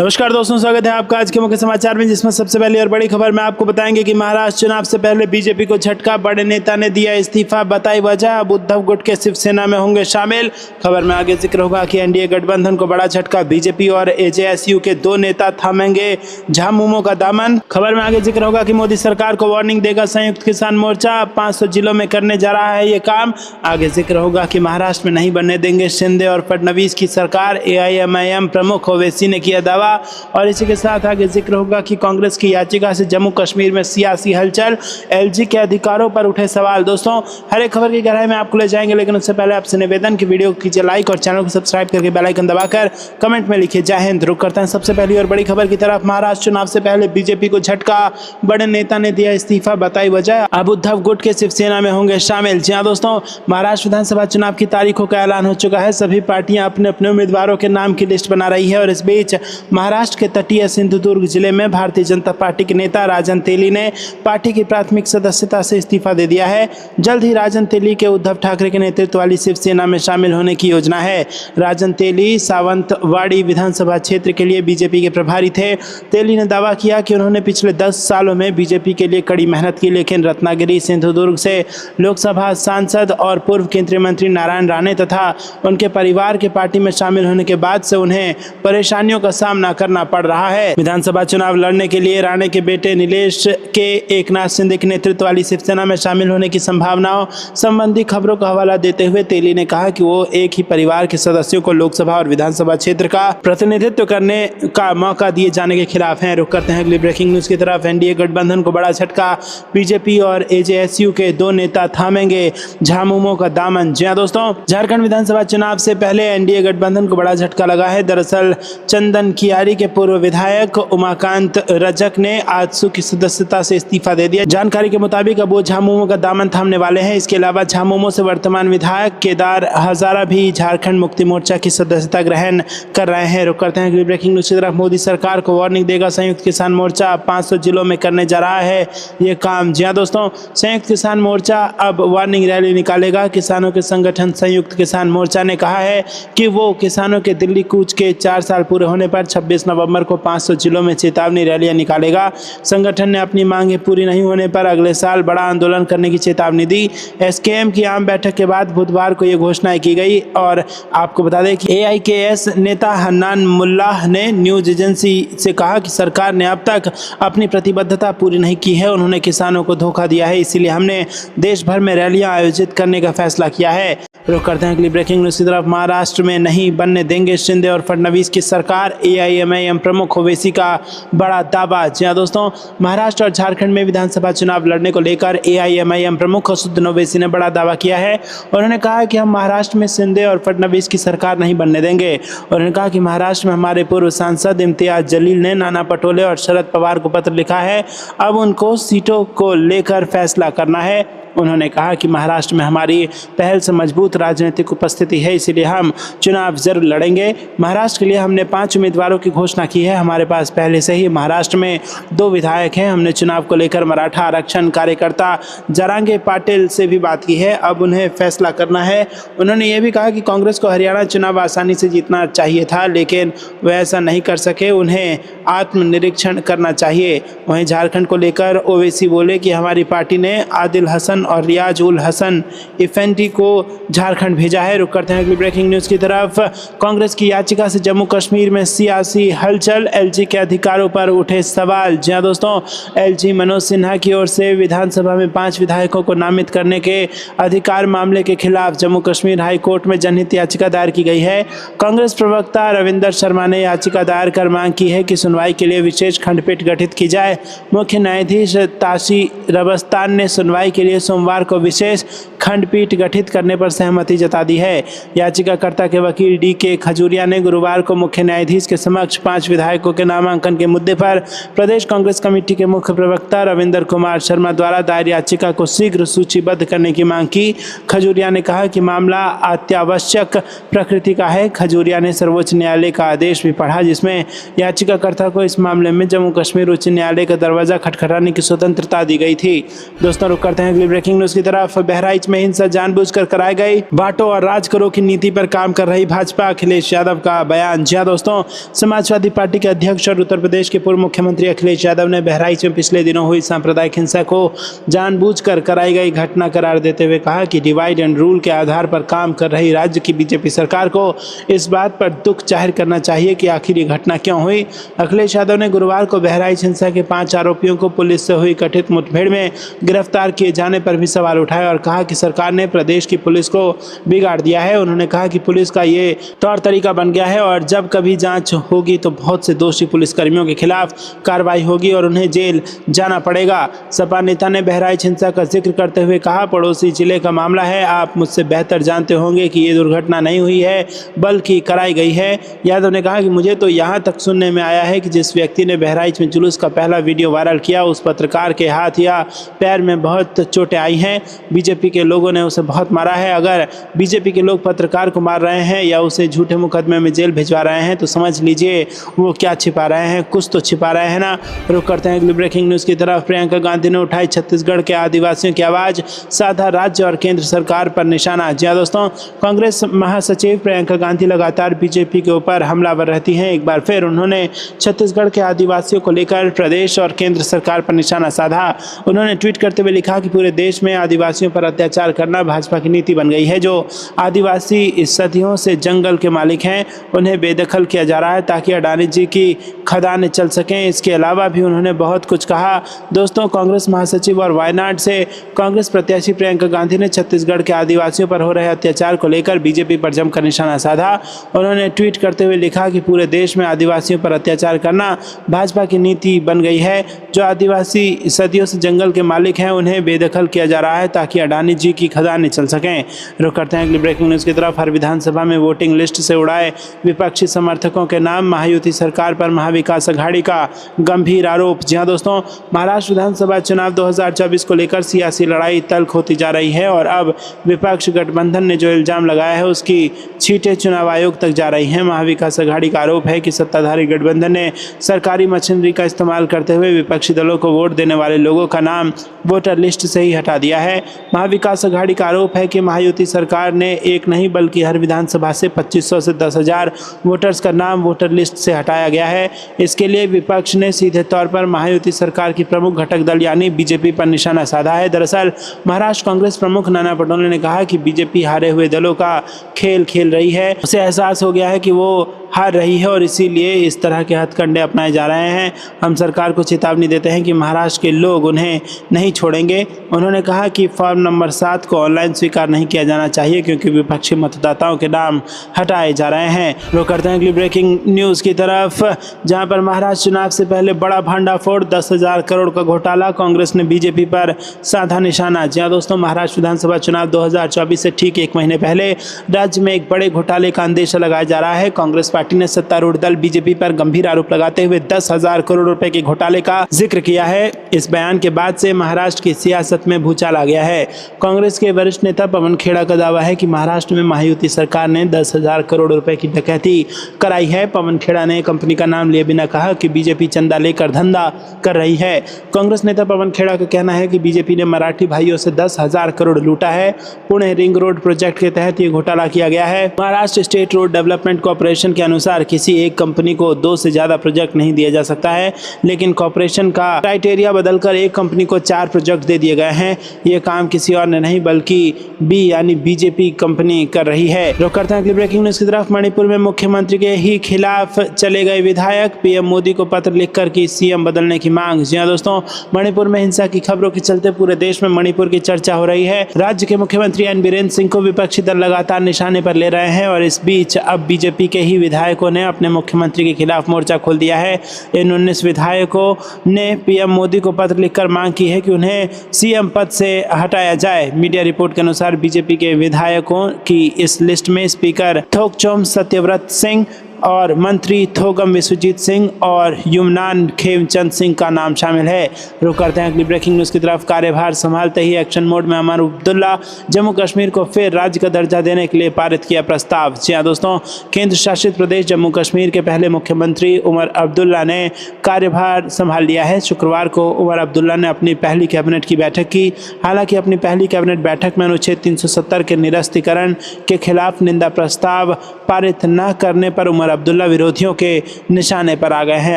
नमस्कार दोस्तों, स्वागत है आपका आज के मुख्य समाचार में, जिसमें सबसे पहली और बड़ी खबर में आपको बताएंगे कि महाराष्ट्र चुनाव से पहले बीजेपी को झटका, बड़े नेता ने दिया इस्तीफा, बताई वजह। अब उद्धव गुट के शिवसेना में होंगे शामिल। खबर में आगे जिक्र होगा कि एनडीए गठबंधन को बड़ा झटका, बीजेपी और एजेएसयू के 2 नेता थामेंगे झामुमो का दामन। खबर में आगे जिक्र होगा कि मोदी सरकार को वार्निंग देगा संयुक्त किसान मोर्चा, 500 जिलों में करने जा रहा है ये काम। आगे जिक्र होगा कि महाराष्ट्र में नहीं बनने देंगे शिंदे और फडणवीस की सरकार, एआईएमआईएम प्रमुख ओवैसी ने किया दावा। और इसी के साथ आगे जिक्र होगा कि कांग्रेस की याचिका से जम्मू कश्मीर में सियासी हलचल, एलजी के अधिकारों पर उठे सवाल। दोस्तों, हर एक खबर की गहराई में आपको ले जाएंगे, लेकिन उससे पहले आपसे निवेदन कि वीडियो को कीजिए लाइक और चैनल को सब्सक्राइब करके बेल आइकन दबाकर कमेंट में लिखिए जय हिंद। रुक करते हैं सबसे पहली और बड़ी खबर की तरफ। महाराष्ट्र चुनाव से पहले बीजेपी को झटका, बड़े नेता ने दिया इस्तीफा, बताई वजह। अब उद्धव गुट के शिवसेना में होंगे शामिल। जी हां दोस्तों, महाराष्ट्र विधानसभा चुनाव की तारीखों का ऐलान हो चुका है। सभी पार्टियां अपने अपने उम्मीदवारों के नाम की लिस्ट बना रही है और इस बीच महाराष्ट्र के तटीय सिंधुदुर्ग जिले में भारतीय जनता पार्टी के नेता राजन तेली ने पार्टी की प्राथमिक सदस्यता से इस्तीफा दे दिया है। जल्द ही राजन तेली के उद्धव ठाकरे के नेतृत्व वाली शिवसेना में शामिल होने की योजना है। राजन तेली सावंतवाड़ी विधानसभा क्षेत्र के लिए बीजेपी के प्रभारी थे। तेली ने दावा किया कि उन्होंने पिछले 10 सालों में बीजेपी के लिए कड़ी मेहनत की, लेकिन रत्नागिरी सिंधुदुर्ग से लोकसभा सांसद और पूर्व केंद्रीय मंत्री नारायण राणे तथा उनके परिवार के पार्टी में शामिल होने के बाद से उन्हें परेशानियों का सामना करना पड़ रहा है। विधानसभा चुनाव लड़ने के लिए राणे के बेटे नीलेश के एकनाथ शिंदे के नेतृत्व वाली शिवसेना में शामिल होने की संभावनाओं संबंधी खबरों का हवाला देते हुए तेली ने कहा कि वो एक ही परिवार के सदस्यों को लोकसभा और विधानसभा क्षेत्र का प्रतिनिधित्व करने का मौका दिए जाने के खिलाफ हैं। रुक करते हैं अगली ब्रेकिंग न्यूज की तरफ। एनडीए गठबंधन को बड़ा झटका, बीजेपी और एजेएसयू के 2 नेता थामेंगे झामुमो का दामन। जी हां दोस्तों, झारखंड विधानसभा चुनाव से पहले एनडीए गठबंधन को बड़ा झटका लगा है। दरअसल चंदन कियारी के पूर्व विधायक उमाकांत रजक ने आजसू की सदस्यता से इस्तीफा दे दिया। जानकारी के मुताबिक अब वो झामुमो का दामन थामने वाले हैं। इसके अलावा झामुमो से वर्तमान विधायक केदार हजारा भी झारखंड मुक्ति मोर्चा की सदस्यता ग्रहण कर रहे हैं। रुक करते हैं ब्रेकिंग न्यूज की तरफ। मोदी सरकार को वार्निंग देगा संयुक्त किसान मोर्चा, 500 जिलों में करने जा रहा है ये काम। जी हाँ दोस्तों, संयुक्त किसान मोर्चा अब वार्निंग रैली निकालेगा। किसानों के संगठन संयुक्त किसान मोर्चा ने कहा है कि वो किसानों के दिल्ली कूच के 4 साल पूरे होने पर 26 नवंबर को 500 जिलों में चेतावनी रैलियां निकालेगा। संगठन ने अपनी मांगें पूरी नहीं होने पर अगले साल बड़ा आंदोलन करने की चेतावनी दी। एसकेएम की आम बैठक के बाद बुधवार को ये घोषणा की गई। और आपको बता दें कि एआईकेएस नेता हन्नान मुल्लाह ने न्यूज एजेंसी से कहा कि सरकार ने अब तक अपनी प्रतिबद्धता पूरी नहीं की है। उन्होंने किसानों को धोखा दिया है, इसीलिए हमने देश भर में रैलियां आयोजित करने का फैसला किया है। रुक करते हैं अगली ब्रेकिंग न्यूज की तरफ। महाराष्ट्र में नहीं बनने देंगे शिंदे और फडणवीस की सरकार, एआईएमआईएम प्रमुख ओवैसी का बड़ा दावा। जी हां दोस्तों, महाराष्ट्र और झारखंड में विधानसभा चुनाव लड़ने को लेकर एआईएमआईएम प्रमुख असदुद्दीन ओवैसी ने बड़ा दावा किया है। उन्होंने कहा कि हम महाराष्ट्र में शिंदे और फडणवीस की सरकार नहीं बनने देंगे। उन्होंने कहा कि महाराष्ट्र में हमारे पूर्व सांसद इम्तियाज जलील ने नाना पटोले और शरद पवार को पत्र लिखा है। अब उनको सीटों को लेकर फैसला करना है। उन्होंने कहा कि महाराष्ट्र में हमारी पहल से मजबूत राजनीतिक उपस्थिति है, इसीलिए हम चुनाव जरूर लड़ेंगे। महाराष्ट्र के लिए हमने 5 उम्मीदवारों की घोषणा की है। हमारे पास पहले से ही महाराष्ट्र में 2 विधायक हैं। हमने चुनाव को लेकर मराठा आरक्षण कार्यकर्ता जरांगे पाटिल से भी बात की है। अब उन्हें फैसला करना है। उन्होंने ये भी कहा कि कांग्रेस को हरियाणा चुनाव आसानी से जीतना चाहिए था, लेकिन वह ऐसा नहीं कर सके। उन्हें आत्मनिरीक्षण करना चाहिए। वहीं झारखंड को लेकर ओवैसी बोले कि हमारी पार्टी ने आदिल हसन और रियाज उल हसन इफेंटी को झारखंड भेजा है। रुक करते हैं अगली ब्रेकिंग न्यूज की तरफ। कांग्रेस की याचिका से जम्मू कश्मीर में सियासी हलचल, एलजी के अधिकारों पर उठे सवाल। जी हां दोस्तों, एलजी मनोज सिन्हा की ओर से विधानसभा में 5 विधायकों को नामित करने के अधिकार मामले के खिलाफ जम्मू कश्मीर हाई कोर्ट में जनहित याचिका दायर की गई है। कांग्रेस प्रवक्ता रविंदर शर्मा ने याचिका दायर कर मांग की है कि सुनवाई के लिए विशेष खंडपीठ गठित की जाए। मुख्य न्यायाधीश ताशी रबस्तान ने सुनवाई के लिए सोमवार को विशेष खंडपीठ गठित करने पर सहमति जता दी है। याचिकाकर्ता के वकील डी.के. खजूरिया ने गुरुवार को मुख्य न्यायाधीश के समक्ष 5 विधायकों के नामांकन के मुद्दे पर प्रदेश कांग्रेस कमेटी के मुख्य प्रवक्ता रविंदर कुमार शर्मा द्वारा दायर याचिका को शीघ्र सूचीबद्ध करने की मांग की। खजूरिया ने कहा कि मामला अत्यावश्यक प्रकृति का है। खजूरिया ने सर्वोच्च न्यायालय का आदेश भी पढ़ा, जिसमें याचिकाकर्ता को इस मामले में जम्मू कश्मीर उच्च न्यायालय का दरवाजा खटखटाने की स्वतंत्रता दी गई थी। दोस्तों, रुक करते हैं अगली ब्रेकिंग न्यूज की तरफ, बहराइच में हिंसा जानबूझकर कराई गई, बांटो और राज करो की नीति पर काम कर रही भाजपा, अखिलेश यादव का बयान। जी हां दोस्तों, समाजवादी पार्टी के अध्यक्ष और उत्तर प्रदेश के पूर्व मुख्यमंत्री अखिलेश यादव ने बहराइच में पिछले दिनों हुई सांप्रदायिक हिंसा को जानबूझकर कराई गई घटना करार देते हुए कहा कि डिवाइड एंड रूल के आधार पर काम कर रही राज्य की बीजेपी सरकार को इस बात पर दुख जाहिर करना चाहिए कि आखिर ये घटना क्यों हुई। अखिलेश यादव ने गुरुवार को बहराइच हिंसा के 5 आरोपियों को पुलिस से हुई कथित मुठभेड़ में गिरफ्तार किए जाने पर भी सवाल उठाए और कहा कि सरकार ने प्रदेश की पुलिस को बिगाड़ दिया है। उन्होंने कहा कि पुलिस का ये तौर तरीका बन गया है और जब कभी जांच होगी तो बहुत से दोषी पुलिसकर्मियों के खिलाफ कार्रवाई होगी और उन्हें जेल जाना पड़ेगा। सपा नेता ने बहराइच हिंसा का जिक्र करते हुए कहा, पड़ोसी जिले का मामला है, आप मुझसे बेहतर जानते होंगे कि ये दुर्घटना नहीं हुई है बल्कि कराई गई है। यादव ने कहा कि मुझे तो यहाँ तक सुनने में आया है कि जिस व्यक्ति ने बहराइच में जुलूस का पहला वीडियो वायरल किया उस पत्रकार के हाथ या पैर में बहुत चोटें आई हैं। बीजेपी के लोगों ने उसे बहुत मारा है। अगर बीजेपी के लोग पत्रकार को मार रहे हैं या उसे झूठे मुकदमे में जेल भिजवा रहे हैं तो समझ लीजिए वो क्या छिपा रहे हैं, कुछ तो छिपा रहे हैं ना। रुक करते हैं अगली ब्रेकिंग न्यूज़ की तरफ। प्रियंका गांधी ने उठाई छत्तीसगढ़ के आदिवासियों की आवाज़, साधा राज्य और केंद्र सरकार पर निशाना। जी दोस्तों, कांग्रेस महासचिव प्रियंका गांधी लगातार बीजेपी के ऊपर हमलावर रहती हैं। एक बार फिर उन्होंने छत्तीसगढ़ के आदिवासियों को लेकर प्रदेश और केंद्र सरकार पर निशाना साधा। उन्होंने ट्वीट करते हुए लिखा कि पूरे देश में आदिवासियों पर अत्याचार करना भाजपा की नीति बन गई है। जो आदिवासी सदियों से जंगल के मालिक हैं उन्हें बेदखल किया जा रहा है ताकि अडानी जी की खदानें चल सकें। इसके अलावा भी उन्होंने बहुत कुछ कहा। दोस्तों, कांग्रेस महासचिव और वायनाड से कांग्रेस प्रत्याशी प्रियंका गांधी ने छत्तीसगढ़ के आदिवासियों पर हो रहे अत्याचार को लेकर बीजेपी पर जमकर निशाना साधा। उन्होंने ट्वीट करते हुए लिखा कि पूरे देश में आदिवासियों पर अत्याचार करना भाजपा की नीति बन गई है। जो आदिवासी सदियों से जंगल के मालिक हैं उन्हें बेदखल किया जा रहा है ताकि अडानी जी की खदानें चल सकें। रुक करते हैं अगली ब्रेकिंग न्यूज़ की तरफ। हर विधानसभा में वोटिंग लिस्ट से उड़ाए विपक्षी समर्थकों के नाम, महायुति सरकार पर महाविकास अघाड़ी का गंभीर आरोप। जी हां दोस्तों, महाराष्ट्र विधानसभा चुनाव 2024 को लेकर सियासी लड़ाई तल्ख होती जा रही है और अब विपक्ष गठबंधन ने जो इल्जाम लगाया है उसकी छींटें चुनाव आयोग तक जा रही हैं। महाविकास अघाड़ी का आरोप है कि सत्ताधारी गठबंधन ने सरकारी मशीनरी का इस्तेमाल करते हुए विपक्षी दलों को वोट देने वाले लोगों का नाम वोटर लिस्ट से ही हटा दिया है। महाविकास अघाड़ी का आरोप है कि महायुति सरकार ने एक नहीं बल्कि हर विधानसभा से 2500 से 10,000 वोटर्स का नाम वोटर लिस्ट से हटाया गया है। इसके लिए विपक्ष ने सीधे तौर पर महायुति सरकार की प्रमुख घटक दल यानी बीजेपी पर निशाना साधा है। दरअसल महाराष्ट्र कांग्रेस प्रमुख नाना पटोले ने कहा कि बीजेपी हारे हुए दलों का खेल खेल रही है। उसे एहसास हो गया है कि वो हार रही है और इसीलिए इस तरह के हथकंडे अपनाए जा रहे हैं। हम सरकार को चेतावनी देते हैं कि महाराष्ट्र के लोग उन्हें नहीं छोड़ेंगे। उन्होंने कहा कि फॉर्म नंबर 7 को ऑनलाइन स्वीकार नहीं किया जाना चाहिए क्योंकि विपक्षी मतदाताओं के नाम हटाए जा रहे हैं। रुक करते हैं अगली ब्रेकिंग न्यूज़ की तरफ, जहां पर महाराष्ट्र चुनाव से पहले बड़ा भांडाफोड़, 10,000 करोड़ का घोटाला, कांग्रेस ने बीजेपी पर साधा निशाना। जी हां दोस्तों, महाराष्ट्र विधानसभा चुनाव 2024 से ठीक 1 महीने पहले राज्य में एक बड़े घोटाले का अंदेशा लगाया जा रहा है। कांग्रेस पार्टी ने सत्तारूढ़ दल बीजेपी पर गंभीर आरोप लगाते हुए 10,000 करोड़ रुपए के घोटाले का जिक्र किया है। इस बयान के बाद से महाराष्ट्र की सियासत में भूचाल आ गया है। कांग्रेस के वरिष्ठ नेता पवन खेड़ा का दावा है कि महाराष्ट्र में महायुति सरकार ने 10,000 करोड़ रुपए की डकैती कराई है। पवन खेड़ा ने कंपनी का नाम लिए बिना कहा कि बीजेपी चंदा लेकर धंधा कर रही है। कांग्रेस नेता पवन खेड़ा का कहना है कि बीजेपी ने मराठी भाइयों से 10,000 करोड़ लूटा है। पुणे रिंग रोड प्रोजेक्ट के तहत ये घोटाला किया गया है। Maharashtra state road development corporation के अनुसार किसी एक कंपनी को 2 से ज्यादा प्रोजेक्ट नहीं दिया जा सकता है, लेकिन कॉर्पोरेशन का क्राइटेरिया बदलकर एक कंपनी को 4 प्रोजेक्ट दे दिए गए हैं। ये काम किसी और ने नहीं बल्कि बी यानी बीजेपी कंपनी कर रही है। रुक करते हैं अगली ब्रेकिंग न्यूज़ की तरफ। मणिपुर में मुख्यमंत्री के ही खिलाफ चले गए विधायक, पीएम मोदी को पत्र लिखकर की सीएम बदलने की मांग। जी हां दोस्तों, मणिपुर में हिंसा की खबरों के चलते पूरे देश में मणिपुर की चर्चा हो रही है। राज्य के मुख्यमंत्री एन बीरेंद्र सिंह को विपक्षी दल लगातार निशाने पर ले रहे हैं और इस बीच अब बीजेपी के ही विधायकों ने अपने मुख्यमंत्री के खिलाफ मोर्चा खोल दिया है। इन 19 विधायकों ने पीएम मोदी को पत्र लिखकर मांग की है कि उन्हें सीएम पद से हटाया जाए। मीडिया रिपोर्ट के अनुसार बीजेपी के विधायकों की इस लिस्ट में स्पीकर थोकचोम सत्यव्रत सिंह, और मंत्री थोगम विश्वजीत सिंह और युमनान खेमचंद सिंह का नाम शामिल है। रुक करते हैं अगली ब्रेकिंग न्यूज़ की तरफ। कार्यभार संभालते ही एक्शन मोड में उमर अब्दुल्ला, जम्मू कश्मीर को फिर राज्य का दर्जा देने के लिए पारित किया प्रस्ताव। जी हाँ दोस्तों, केंद्र शासित प्रदेश जम्मू कश्मीर के पहले मुख्यमंत्री उमर अब्दुल्ला ने कार्यभार संभाल लिया है। शुक्रवार को उमर अब्दुल्ला ने अपनी पहली कैबिनेट की बैठक की। हालांकि अपनी पहली कैबिनेट बैठक में अनुच्छेद 370 के निरस्तीकरण के खिलाफ निंदा प्रस्ताव पारित न करने पर उमर अब्दुल्ला विरोधियों के निशाने पर आ गए हैं।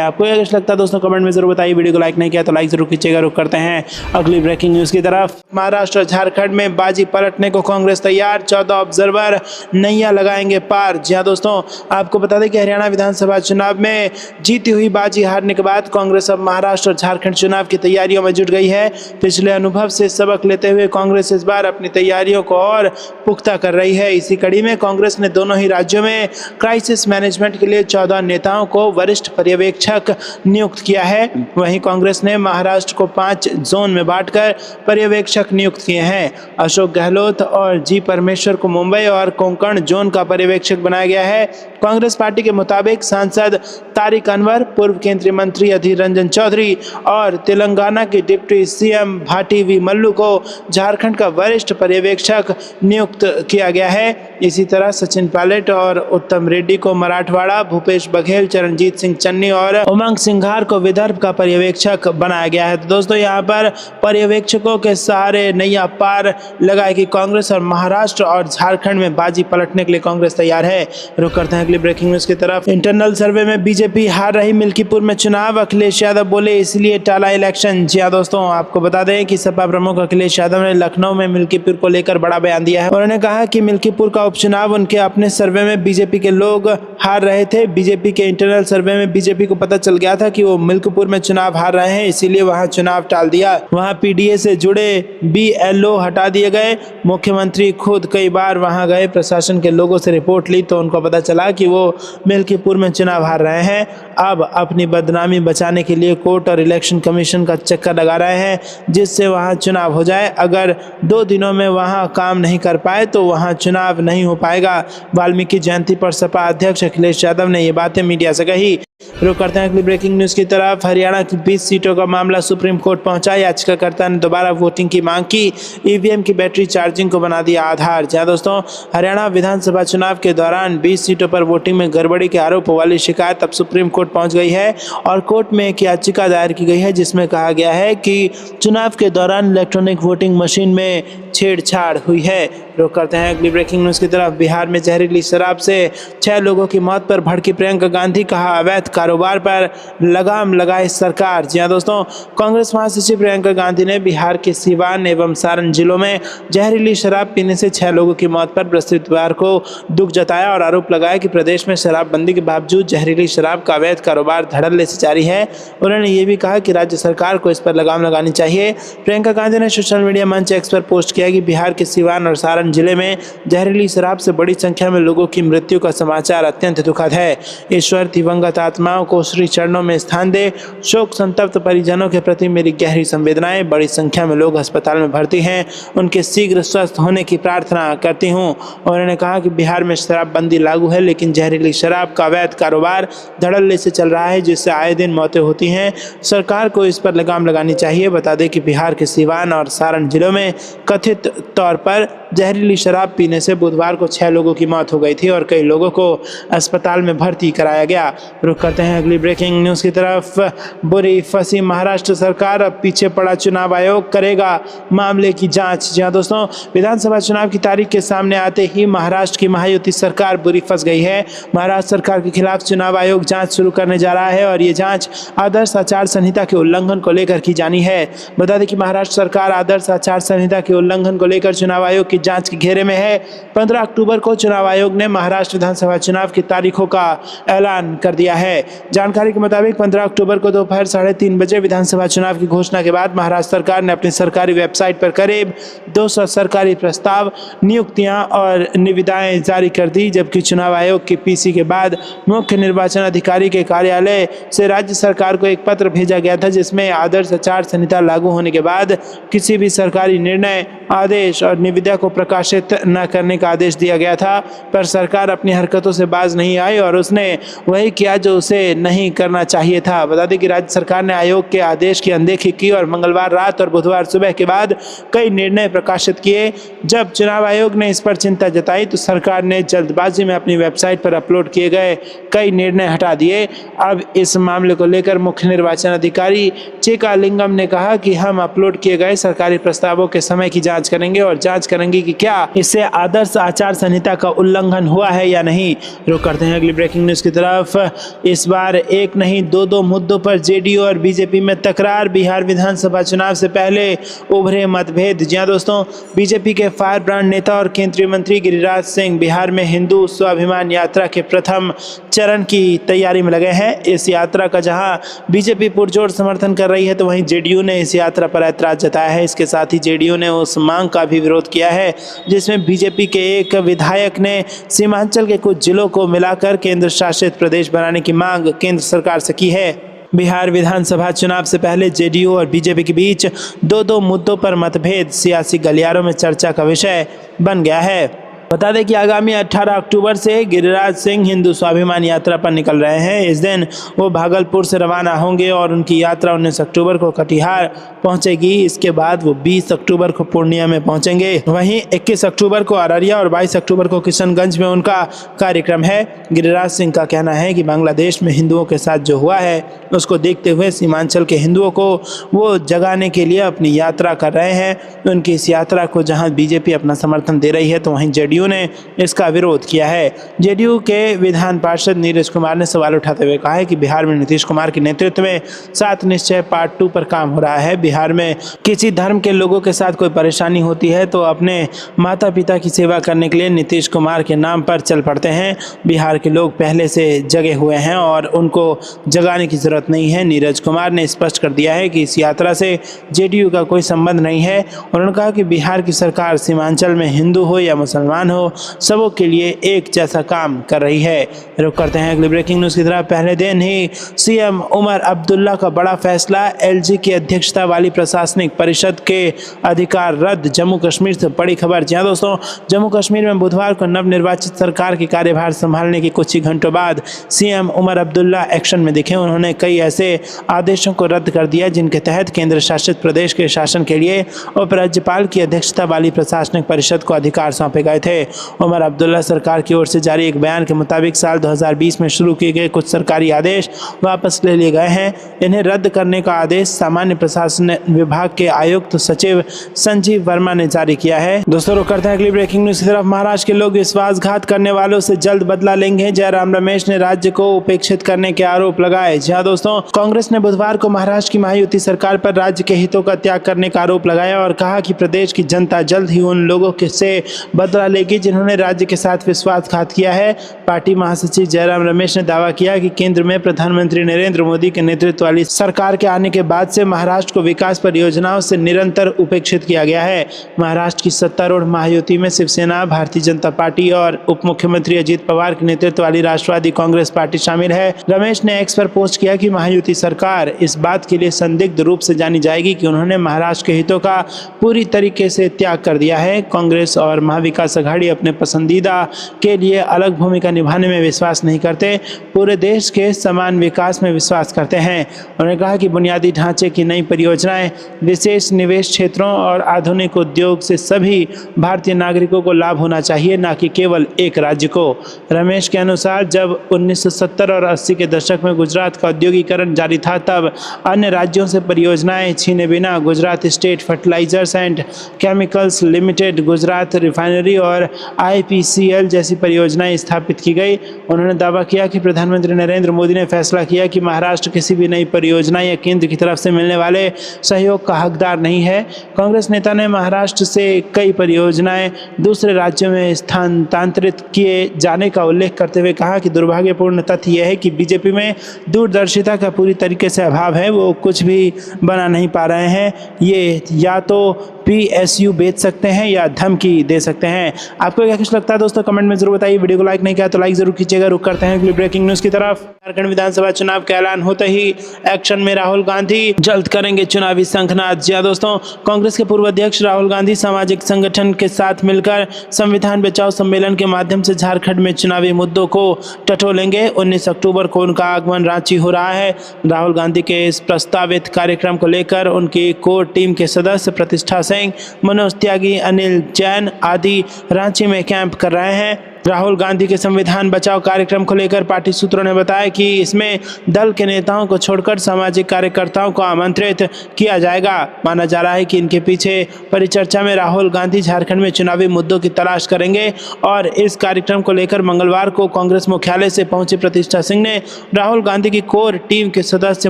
आपको यह लगता है दोस्तों, कमेंट में जरूर बताइए। वीडियो को लाइक नहीं किया तो लाइक जरूर कीजिएगा। रुक करते हैं अगली ब्रेकिंग न्यूज़ की तरफ। महाराष्ट्र और झारखंड में बाजी पलटने को कांग्रेस तैयार, 14 ऑब्जर्वर नैया लगाएंगे पार। जी हाँ दोस्तों, आपको बता दें कि हरियाणा विधानसभा चुनाव में जीती हुई बाजी हारने के बाद कांग्रेस अब महाराष्ट्र और झारखंड चुनाव की तैयारियों में जुट गई है। पिछले अनुभव से सबक लेते हुए कांग्रेस इस बार अपनी तैयारियों को और पुख्ता कर रही है। इसी कड़ी में कांग्रेस ने दोनों ही राज्यों में क्राइसिस मैनेजमेंट के लिए 14 नेताओं को वरिष्ठ पर्यवेक्षक नियुक्त किया है। वहीं कांग्रेस ने महाराष्ट्र को 5 जोन में बांटकर पर्यवेक्षक नियुक्त किए हैं। अशोक गहलोत और जी परमेश्वर को मुंबई और कोंकण जोन का पर्यवेक्षक बनाया गया है। कांग्रेस पार्टी के मुताबिक सांसद तारिक अनवर, पूर्व केंद्रीय मंत्री अधीर रंजन चौधरी और तेलंगाना के डिप्टी सीएम भाटी वी मल्लू को झारखंड का वरिष्ठ पर्यवेक्षक नियुक्त किया गया है। इसी तरह सचिन पायलट और उत्तम रेड्डी को मराठवाड़ा, भूपेश बघेल, चरणजीत सिंह चन्नी और उमंग सिंघार को विदर्भ का पर्यवेक्षक बनाया गया है। तो दोस्तों, यहाँ पर पर्यवेक्षकों के सहारे नैया पार लगाएगी कांग्रेस और महाराष्ट्र और झारखंड में बाजी पलटने के लिए कांग्रेस तैयार है। रुक करते हैं अगली ब्रेकिंग न्यूज़ की तरफ। इंटरनल सर्वे में बीजेपी हार रही, मिल्कीपुर में चुनाव, अखिलेश यादव बोले इसलिए टाला इलेक्शन। जी हाँ दोस्तों, आपको बता दें कि सपा प्रमुख अखिलेश यादव ने लखनऊ में मिल्कीपुर को लेकर बड़ा बयान दिया है। उन्होंने कहा कि मिल्कीपुर का उपचुनाव उनके अपने सर्वे में बीजेपी के लोग हार रहे थे। बीजेपी के इंटरनल सर्वे में बीजेपी को पता चल गया था कि वो मिल्कीपुर में चुनाव हार रहे हैं, इसीलिए वहां चुनाव टाल दिया। वहां पीडीए से जुड़े बीएलओ हटा दिए गए। मुख्यमंत्री खुद कई बार वहां गए, प्रशासन के लोगों से रिपोर्ट ली तो उनको पता चला कि वो मिल्कीपुर में चुनाव हार रहे हैं। अब अपनी बदनामी बचाने के लिए कोर्ट और इलेक्शन कमीशन का चक्कर लगा रहे हैं, जिससे वहां चुनाव हो जाए। अगर 2 दिनों में वहां काम नहीं कर पाए तो वहां चुनाव नहीं हो पाएगा। वाल्मीकि जयंती पर सपा अध्यक्ष अखिलेश यादव ने ये बातें मीडिया से कही। रुक करते हैं अगली ब्रेकिंग न्यूज़ की तरफ। हरियाणा की 20 सीटों का मामला सुप्रीम कोर्ट पहुंचा। याचिकाकर्ता ने दोबारा वोटिंग की मांग की। ईवीएम की बैटरी चार्जिंग को बना दिया आधार। जहां दोस्तों, हरियाणा विधानसभा चुनाव के दौरान 20 सीटों पर वोटिंग में गड़बड़ी के आरोप वाली शिकायत अब सुप्रीम कोर्ट पहुंच गई है और कोर्ट में एक याचिका दायर की गई है, जिसमें कहा गया है कि चुनाव के दौरान इलेक्ट्रॉनिक वोटिंग मशीन में छेड़छाड़ हुई है। रुक करते हैं अगली ब्रेकिंग न्यूज़ की तरफ। बिहार में जहरीली शराब से 6 लोगों की मौत पर भड़की प्रियंका गांधी, कहा अवैध कारोबार पर लगाम लगाए सरकार। जी हाँ दोस्तों, कांग्रेस महासचिव प्रियंका गांधी ने बिहार के सीवान एवं सारण जिलों में जहरीली शराब पीने से 6 लोगों की मौत पर बृहस्पतिवार को दुख जताया और आरोप लगाया कि प्रदेश में शराबबंदी के बावजूद जहरीली शराब का अवैध कारोबार धड़ल्ले से जारी है। उन्होंने ये भी कहा कि राज्य सरकार को इस पर लगाम लगानी चाहिए। प्रियंका गांधी ने सोशल मीडिया मंच एक्स पर पोस्ट किया कि बिहार के सीवान और सारण जिले में जहरीली शराब से बड़ी संख्या में लोगों की मृत्यु का समाचार अत्यंत दुखद है। ईश्वर दिवंगत आत्माओं को श्री चरणों में स्थान दे। शोक संतप्त परिजनों के प्रति मेरी गहरी संवेदनाएं। बड़ी संख्या में लोग अस्पताल में भर्ती हैं, उनके शीघ्र स्वस्थ होने की प्रार्थना करती हूं। उन्होंने कहा कि बिहार में शराबबंदी लागू है, लेकिन जहरीली शराब का अवैध कारोबार धड़ल्ले से चल रहा है, जिससे आए दिन मौतें होती हैं। सरकार को इस पर लगाम लगानी चाहिए। बता दें कि बिहार के सीवान और सारण जिलों में कथित तौर पर जहरीली शराब पीने से बुधवार को 6 लोगों की मौत हो गई थी और कई लोगों को अस्पताल में भर्ती कराया गया। रुक करते हैं अगली ब्रेकिंग न्यूज़ की तरफ। बुरी फंसी महाराष्ट्र सरकार, अब पीछे पड़ा चुनाव आयोग करेगा मामले की जांच। जी हाँ दोस्तों, विधानसभा चुनाव की तारीख के सामने आते ही महाराष्ट्र की महायुति सरकार बुरी फंस गई है। महाराष्ट्र सरकार के खिलाफ चुनाव आयोग जांच शुरू करने जा रहा है और ये जांच आदर्श आचार संहिता के उल्लंघन को लेकर की जानी है। बता दें कि महाराष्ट्र सरकार आदर्श आचार संहिता के उल्लंघन को लेकर चुनाव आयोग की जांच के घेरे में है। 15 अक्टूबर को चुनाव आयोग ने महाराष्ट्र विधानसभा चुनाव की तारीखों का ऐलान कर दिया है। जानकारी के मुताबिक 15 अक्टूबर को दोपहर 3:30 बजे विधानसभा चुनाव की घोषणा के बाद महाराष्ट्र सरकार ने अपनी सरकारी वेबसाइट पर करीब 200 सरकारी प्रस्ताव, नियुक्तियां और निविदाएं जारी कर दी, जबकि चुनाव आयोग की पीसी के बाद मुख्य निर्वाचन अधिकारी के कार्यालय से राज्य सरकार को एक पत्र भेजा गया था, जिसमें आदर्श आचार संहिता लागू होने के बाद किसी भी सरकारी निर्णय, आदेश और निविदा को प्रकाशित न करने का आदेश दिया गया था, पर सरकार अपनी हरकतों से बाज नहीं आई और उसने वही किया जो उसे नहीं करना चाहिए था। बता दें कि राज्य सरकार ने आयोग के आदेश की अनदेखी की और मंगलवार रात और बुधवार सुबह के बाद कई निर्णय प्रकाशित किए। जब चुनाव आयोग ने इस पर चिंता जताई तो सरकार ने जल्दबाजी में अपनी वेबसाइट पर अपलोड किए गए कई निर्णय हटा दिए। अब इस मामले को लेकर मुख्य निर्वाचन अधिकारी चेकालिंगम ने कहा कि हम अपलोड किए गए सरकारी प्रस्तावों के समय की जांच करेंगे और जांच करेंगे कि क्या इससे आदर्श आचार संहिता का उल्लंघन हुआ है या नहीं। रुक करते हैं अगली ब्रेकिंग न्यूज की तरफ। इस बार एक नहीं दो मुद्दों पर जेडीयू और बीजेपी में तकरार। बिहार विधानसभा चुनाव से पहले उभरे मतभेद। जी हां दोस्तों, बीजेपी के फायर ब्रांड नेता और केंद्रीय मंत्री गिरिराज सिंह बिहार में हिंदू स्वाभिमान यात्रा के प्रथम चरण की तैयारी में लगे हैं। इस यात्रा का जहां बीजेपी पुरजोर समर्थन कर रही है तो वहीं जेडीयू ने इस यात्रा पर ऐतराज जताया है। इसके साथ ही जेडीयू ने उस मांग का भी विरोध किया है जिसमें बीजेपी के एक विधायक ने सीमांचल के कुछ जिलों को मिलाकर केंद्र शासित प्रदेश बनाने की मांग केंद्र सरकार से की है। बिहार विधानसभा चुनाव से पहले जेडीयू और बीजेपी के बीच दो मुद्दों पर मतभेद सियासी गलियारों में चर्चा का विषय बन गया है। बता दें कि आगामी 18 अक्टूबर से गिरिराज सिंह हिंदू स्वाभिमान यात्रा पर निकल रहे हैं। इस दिन वो भागलपुर से रवाना होंगे और उनकी यात्रा 19 अक्टूबर को कटिहार पहुंचेगी। इसके बाद वो 20 अक्टूबर को पूर्णिया में पहुंचेंगे। वहीं 21 अक्टूबर को अररिया और 22 अक्टूबर को किशनगंज में उनका कार्यक्रम है। गिरिराज सिंह का कहना है कि बांग्लादेश में हिंदुओं के साथ जो हुआ है उसको देखते हुए सीमांचल के हिंदुओं को वो जगाने के लिए अपनी यात्रा कर रहे हैं। उनकी इस यात्रा को जहां बीजेपी अपना समर्थन दे रही है तो वहीं जेडीयू ने इसका विरोध किया है। जेडीयू के विधान पार्षद नीरज कुमार ने सवाल उठाते हुए कहा है कि बिहार में नीतीश कुमार के नेतृत्व में 7 निश्चय पार्ट 2 पर काम हो रहा है। बिहार में किसी धर्म के लोगों के साथ कोई परेशानी होती है तो अपने माता पिता की सेवा करने के लिए नीतीश कुमार के नाम पर चल पड़ते हैं। बिहार के लोग पहले से जगे हुए हैं और उनको जगाने की जरूरत नहीं है। नीरज कुमार ने स्पष्ट कर दिया है कि इस यात्रा से जेडीयू का कोई संबंध नहीं है। उन्होंने कहा कि बिहार की सरकार सीमांचल में हिंदू हो या मुसलमान हो सबों के लिए एक जैसा काम कर रही है। रुक करते हैं अगली ब्रेकिंग न्यूज की तरफ। पहले दिन ही सीएम उमर अब्दुल्ला का बड़ा फैसला। एलजी की अध्यक्षता वाली प्रशासनिक परिषद के अधिकार रद्द। जम्मू कश्मीर से बड़ी खबर। जी हां दोस्तों, जम्मू कश्मीर में बुधवार को नवनिर्वाचित सरकार की कार्यभार संभालने के कुछ ही घंटों बाद सीएम उमर अब्दुल्ला एक्शन में दिखे। उन्होंने कई ऐसे आदेशों को रद्द कर दिया जिनके तहत केंद्र शासित प्रदेश के शासन के लिए उपराज्यपाल की अध्यक्षता वाली प्रशासनिक परिषद को अधिकार सौंपे गए थे। उमर अब्दुल्ला सरकार की ओर से जारी एक बयान के मुताबिक साल 2020 में शुरू किए गए कुछ सरकारी आदेश वापस ले लिए गए हैं। इन्हें रद्द करने का आदेश सामान्य प्रशासन विभाग के आयुक्त सचिव संजीव वर्मा ने जारी किया है। दोस्तों रुक करते हैं अगली ब्रेकिंग न्यूज की तरफ। महाराष्ट्र के लोग विश्वासघात करने वालों से जल्द बदला लेंगे। जयराम रमेश ने राज्य को उपेक्षित करने के आरोप लगाए। जी हां दोस्तों, कांग्रेस ने बुधवार को महाराष्ट्र की महायुति सरकार पर राज्य के हितों का त्याग करने का आरोप लगाया और कहा कि प्रदेश की जनता जल्द ही उन लोगों से बदला लेगी जिन्होंने राज्य के साथ विश्वासघात किया है। पार्टी महासचिव जयराम रमेश ने दावा किया कि केंद्र में प्रधानमंत्री नरेंद्र मोदी के नेतृत्व वाली सरकार के आने के बाद से महाराष्ट्र को विकास परियोजनाओं से निरंतर उपेक्षित किया गया है। महाराष्ट्र की सत्तारूढ़ महायुति में शिवसेना, भारतीय जनता पार्टी और उप मुख्यमंत्री अजित पवार के नेतृत्व वाली राष्ट्रवादी कांग्रेस पार्टी शामिल है। रमेश ने एक्स पर पोस्ट किया कि महायुति सरकार इस बात के लिए संदिग्ध रूप से जानी जाएगी कि उन्होंने महाराष्ट्र के हितों का पूरी तरीके से त्याग कर दिया है। कांग्रेस और महाविकास अघाड़ी अपने पसंदीदा के लिए अलग भूमिका निभाने में विश्वास नहीं करते, पूरे देश के समान विकास में विश्वास करते हैं। उन्होंने कहा कि बुनियादी ढांचे की नई परियोजनाएं, विशेष निवेश क्षेत्रों और आधुनिक उद्योग से सभी भारतीय नागरिकों को लाभ होना चाहिए, न कि केवल एक राज्य को। रमेश के अनुसार जब 1970 और 80 के दशक में गुजरात का औद्योगिकरण जारी था तब अन्य राज्यों से परियोजनाएं छीने बिना Gujarat state fertilizers and chemicals limited, Gujarat refinery और IPCL जैसी परियोजनाएं स्थापित की गई। उन्होंने दावा किया कि प्रधानमंत्री नरेंद्र मोदी ने फैसला किया कि महाराष्ट्र किसी भी नई परियोजना या केंद्र की तरफ से मिलने वाले सहयोग का हकदार नहीं है। कांग्रेस नेता ने महाराष्ट्र से कई परियोजनाएं दूसरे राज्यों में स्थानांतरित किए जाने का उल्लेख करते हुए कहा कि दुर्भाग्यपूर्ण तथ्य यह है कि बीजेपी में दूरदर्शिता का पूरी तरीके से अभाव है। वो कुछ भी बना नहीं पा रहे हैं। ये या तो PSU बेच सकते हैं या धमकी दे सकते हैं। आपको क्या कुछ लगता है दोस्तों, कमेंट में जरूर बताइए। वीडियो को लाइक नहीं किया तो लाइक जरूर कीजिएगा। रुक करते हैं अगली ब्रेकिंग न्यूज की तरफ। झारखंड विधानसभा चुनाव का ऐलान होते ही एक्शन में राहुल गांधी, जल्द करेंगे चुनावी शंखनाद। जी हां दोस्तों, कांग्रेस के पूर्व अध्यक्ष राहुल गांधी सामाजिक संगठन के साथ मिलकर संविधान बचाओ सम्मेलन के माध्यम से झारखंड में चुनावी मुद्दों को टटोलेंगे। 19 अक्टूबर को उनका आगमन रांची हो रहा है। राहुल गांधी के इस प्रस्तावित कार्यक्रम को लेकर उनकी कोर टीम के सदस्य प्रतिष्ठा सिंह, मनोज त्यागी, अनिल जैन आदि रांची में कैंप कर रहे हैं। राहुल गांधी के संविधान बचाओ कार्यक्रम को लेकर पार्टी सूत्रों ने बताया कि इसमें दल के नेताओं को छोड़कर सामाजिक कार्यकर्ताओं को आमंत्रित किया जाएगा। माना जा रहा है कि इनके पीछे परिचर्चा में राहुल गांधी झारखंड में चुनावी मुद्दों की तलाश करेंगे और इस कार्यक्रम को लेकर मंगलवार को कांग्रेस मुख्यालय से पहुंची प्रतिष्ठा सिंह ने राहुल गांधी की कोर टीम के सदस्य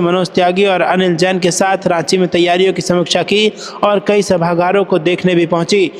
मनोज त्यागी और अनिल जैन के साथ रांची में तैयारियों की समीक्षा की और कई सभागारों को देखने भी पहुंची।